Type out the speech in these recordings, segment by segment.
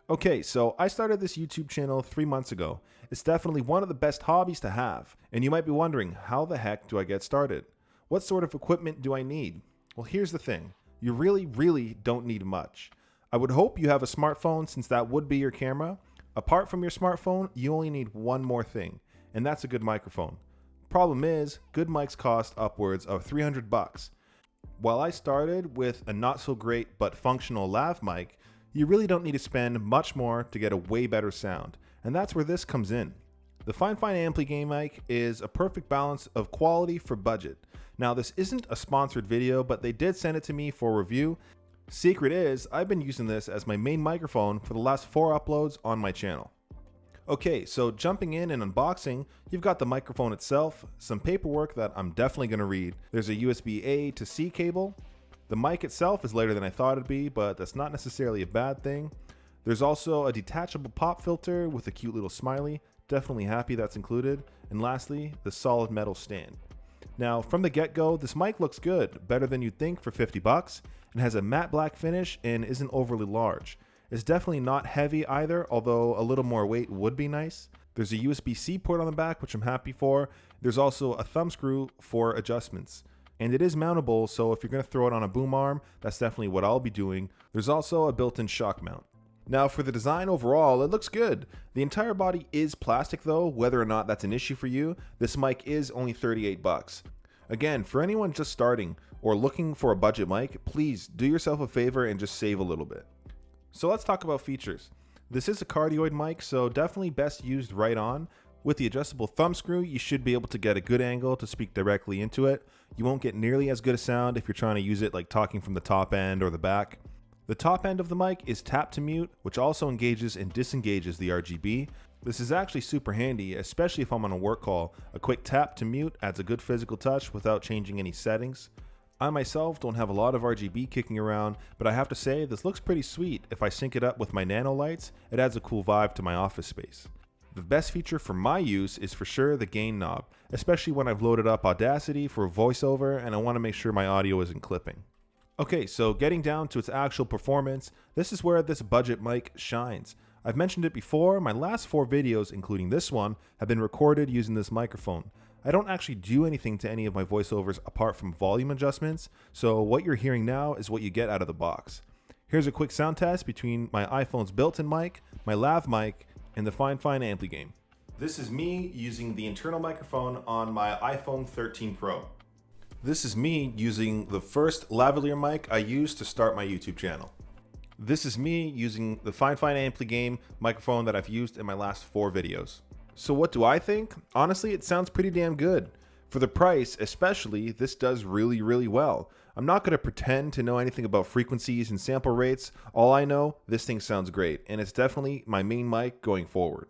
Okay, so I started this YouTube channel 3 months ago. It's definitely one of the best hobbies to have, and you might be wondering, how the heck do I get started? What sort of equipment do I need? Well, here's the thing. You really don't need much. I would hope you have a smartphone, since that would be your camera. Apart from your smartphone, you only need one more thing, and that's a good microphone. Problem is, good mics cost upwards of 300 bucks. While I started with a not so great but functional lav mic, you really don't need to spend much more to get a way better sound, and that's where this comes in. The Fifine ampligame mic is a perfect balance of quality for budget. Now, this isn't a sponsored video, but they did send it to me for review. Secret is, I've been using this as my main microphone for the last 4 uploads on my channel. Okay, so jumping in and unboxing, you've got the microphone itself, some paperwork that I'm definitely going to read. There's a USB A to C cable. The mic itself is lighter than I thought it'd be, but that's not necessarily a bad thing. There's also a detachable pop filter with a cute little smiley. Definitely happy that's included. And lastly, the solid metal stand. Now, from the get-go, this mic looks good, better than you'd think for 50 bucks, and has a matte black finish and isn't overly large. It's definitely not heavy either, although a little more weight would be nice. There's a USB-C port on the back, which I'm happy for. There's also a thumb screw for adjustments. And it is mountable, so if you're going to throw it on a boom arm, that's definitely what I'll be doing. There's also a built-in shock mount. Now, for the design overall, it looks good. The entire body is plastic though, whether or not that's an issue for you. This mic is only 38 bucks. Again, for anyone just starting or looking for a budget mic, please do yourself a favor and just save a little bit. So let's talk about features. This is a cardioid mic, so definitely best used right on. With the adjustable thumb screw, you should be able to get a good angle to speak directly into it. You won't get nearly as good a sound if you're trying to use it like talking from the top end or the back. The top end of the mic is tap to mute, which also engages and disengages the RGB. This is actually super handy, especially if I'm on a work call. A quick tap to mute adds a good physical touch without changing any settings. I myself don't have a lot of RGB kicking around, but I have to say this looks pretty sweet. If I sync it up with my nano lights, it adds a cool vibe to my office space. The best feature for my use is for sure the gain knob, especially when I've loaded up Audacity for voiceover and I want to make sure my audio isn't clipping. Okay, so getting down to its actual performance, this is where this budget mic shines. I've mentioned it before, my last 4 videos, including this one, have been recorded using this microphone. I don't actually do anything to any of my voiceovers apart from volume adjustments, so what you're hearing now is what you get out of the box. Here's a quick sound test between my iPhone's built-in mic, my lav mic, and the Fifine ampligame. This is me using the internal microphone on my iPhone 13 Pro. This is me using the first lavalier mic I used to start my YouTube channel. This is me using the Fifine ampligame microphone that I've used in my last 4 videos. So what do I think? Honestly, it sounds pretty damn good. For the price, especially, this does really well. I'm not going to pretend to know anything about frequencies and sample rates. All I know, this thing sounds great, and it's definitely my main mic going forward.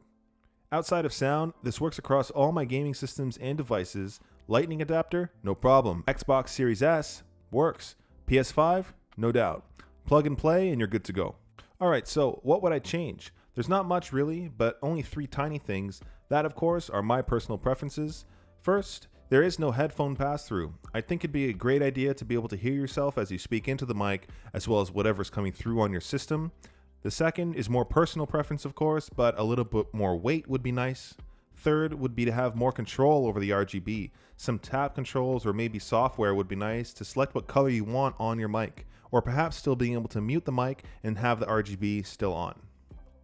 Outside of sound, this works across all my gaming systems and devices. Lightning adapter, no problem. Xbox Series S, works. PS5, no doubt. Plug and play and you're good to go. Alright, so what would I change? There's not much really, but only 3 tiny things. That, of course, are my personal preferences. First, there is no headphone pass-through. I think it'd be a great idea to be able to hear yourself as you speak into the mic, as well as whatever's coming through on your system. The second is more personal preference, of course, but a little bit more weight would be nice. Third would be to have more control over the RGB. Some tap controls or maybe software would be nice to select what color you want on your mic, or perhaps still being able to mute the mic and have the RGB still on.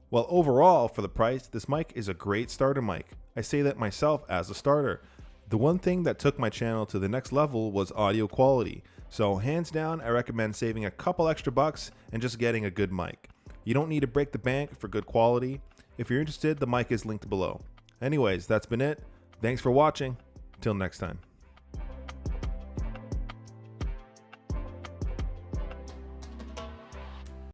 Well, overall, for the price, this mic is a great starter mic. I say that myself as a starter. The one thing that took my channel to the next level was audio quality. So hands down, I recommend saving a couple extra bucks and just getting a good mic. You don't need to break the bank for good quality. If you're interested, the mic is linked below. Anyways, that's been it. Thanks for watching. Till next time.